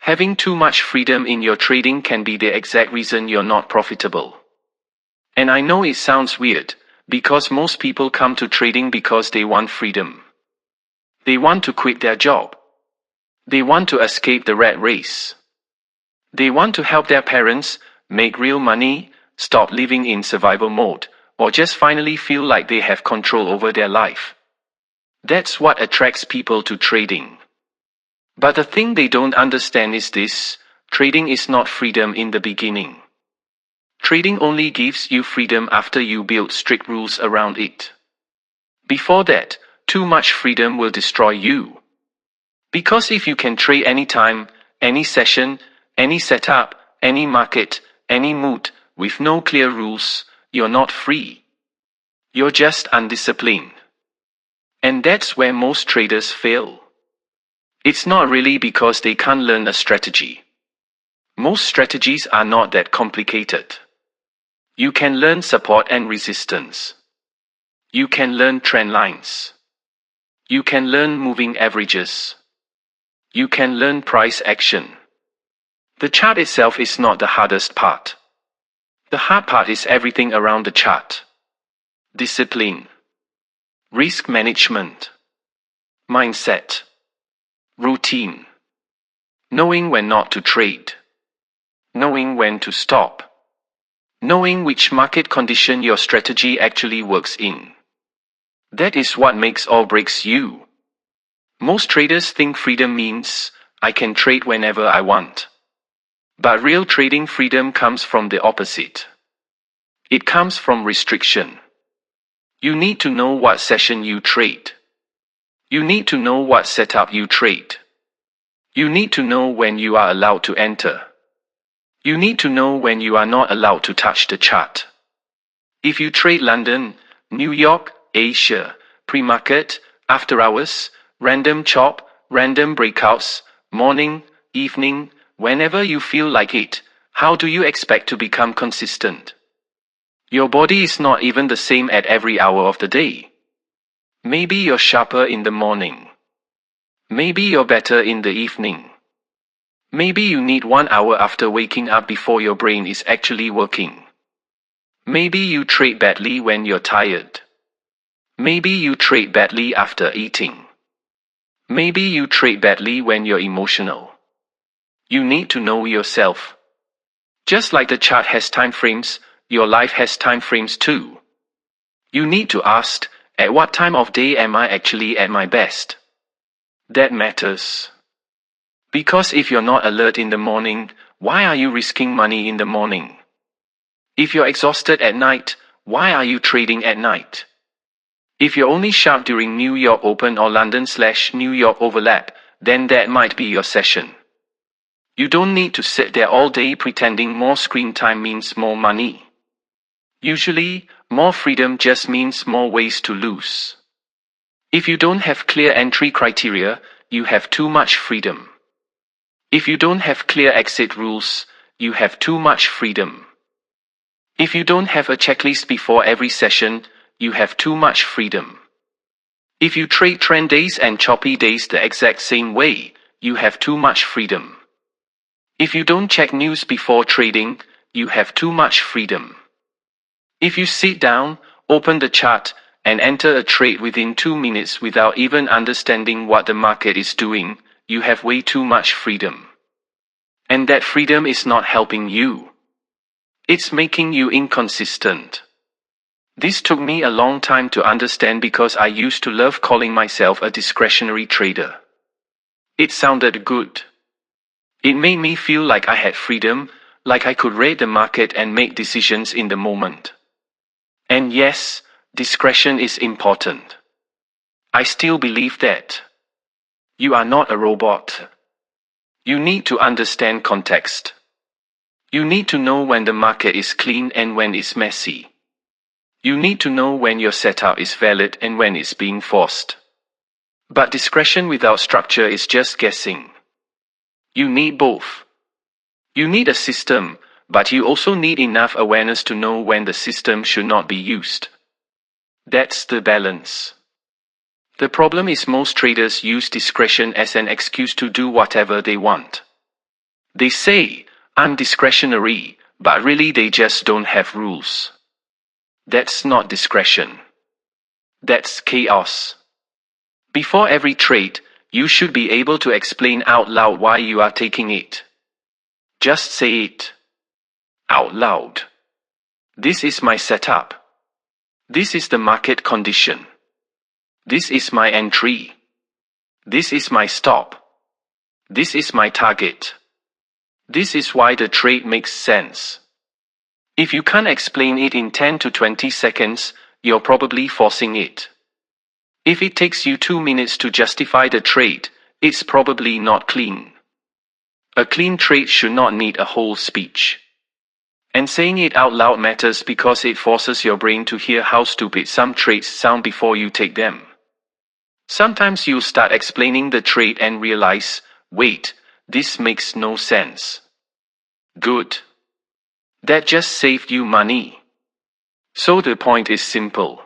Having too much freedom in your trading can be the exact reason you're not profitable. And I know it sounds weird, because most people come to trading because they want freedom. They want to quit their job. They want to escape the rat race. They want to help their parents, make real money, stop living in survival mode, or just finally feel like they have control over their life. That's what attracts people to trading. But the thing they don't understand is this: trading is not freedom in the beginning. Trading only gives you freedom after you build strict rules around it. Before that, too much freedom will destroy you. Because if you can trade anytime, any session, any setup, any market, any mood, with no clear rules, you're not free. You're just undisciplined. And that's where most traders fail. It's not really because they can't learn a strategy. Most strategies are not that complicated. You can learn support and resistance. You can learn trend lines. You can learn moving averages. You can learn price action. The chart itself is not the hardest part. The hard part is everything around the chart. Discipline. Risk management. Mindset. Routine. Knowing when not to trade. Knowing when to stop. Knowing which market condition your strategy actually works in. That is what makes or breaks you. Most traders think freedom means, I can trade whenever I want. But real trading freedom comes from the opposite. It comes from restriction. You need to know what session you trade. You need to know what setup you trade. You need to know when you are allowed to enter. You need to know when you are not allowed to touch the chart. If you trade London, New York, Asia, pre-market, after hours, random chop, random breakouts, morning, evening, whenever you feel like it, how do you expect to become consistent? Your body is not even the same at every hour of the day. Maybe you're sharper in the morning. Maybe you're better in the evening. Maybe you need 1 hour after waking up before your brain is actually working. Maybe you trade badly when you're tired. Maybe you trade badly after eating. Maybe you trade badly when you're emotional. You need to know yourself. Just like the chart has time frames, your life has time frames too. You need to ask, at what time of day am I actually at my best? That matters. Because if you're not alert in the morning, why are you risking money in the morning? If you're exhausted at night, why are you trading at night? If you're only sharp during New York Open or London/New York overlap, then that might be your session. You don't need to sit there all day pretending more screen time means more money. Usually, more freedom just means more ways to lose. If you don't have clear entry criteria, you have too much freedom. If you don't have clear exit rules, you have too much freedom. If you don't have a checklist before every session, you have too much freedom. If you trade trend days and choppy days the exact same way, you have too much freedom. If you don't check news before trading, you have too much freedom. If you sit down, open the chart, and enter a trade within 2 minutes without even understanding what the market is doing, you have way too much freedom. And that freedom is not helping you. It's making you inconsistent. This took me a long time to understand because I used to love calling myself a discretionary trader. It sounded good. It made me feel like I had freedom, like I could read the market and make decisions in the moment. And yes, discretion is important. I still believe that. You are not a robot. You need to understand context. You need to know when the market is clean and when it's messy. You need to know when your setup is valid and when it's being forced. But discretion without structure is just guessing. You need both. You need a system, but you also need enough awareness to know when the system should not be used. That's the balance. The problem is most traders use discretion as an excuse to do whatever they want. They say, I'm discretionary, but really they just don't have rules. That's not discretion. That's chaos. Before every trade, you should be able to explain out loud why you are taking it. Just say it. Out loud. This is my setup. This is the market condition. This is my entry. This is my stop. This is my target. This is why the trade makes sense. If you can't explain it in 10 to 20 seconds, you're probably forcing it. If it takes you 2 minutes to justify the trade, it's probably not clean. A clean trade should not need a whole speech. And saying it out loud matters because it forces your brain to hear how stupid some trades sound before you take them. Sometimes you'll start explaining the trade and realize, wait, this makes no sense. Good. That just saved you money. So the point is simple.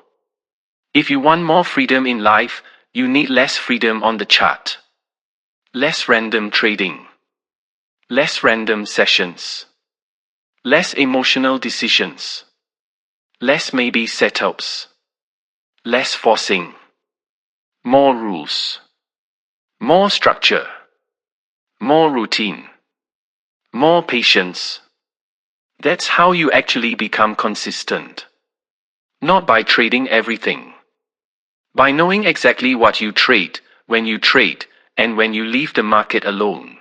If you want more freedom in life, you need less freedom on the chart. Less random trading. Less random sessions. Less emotional decisions. Less maybe setups. Less forcing. More rules. More structure. More routine. More patience. That's how you actually become consistent. Not by trading everything. By knowing exactly what you trade, when you trade, and when you leave the market alone.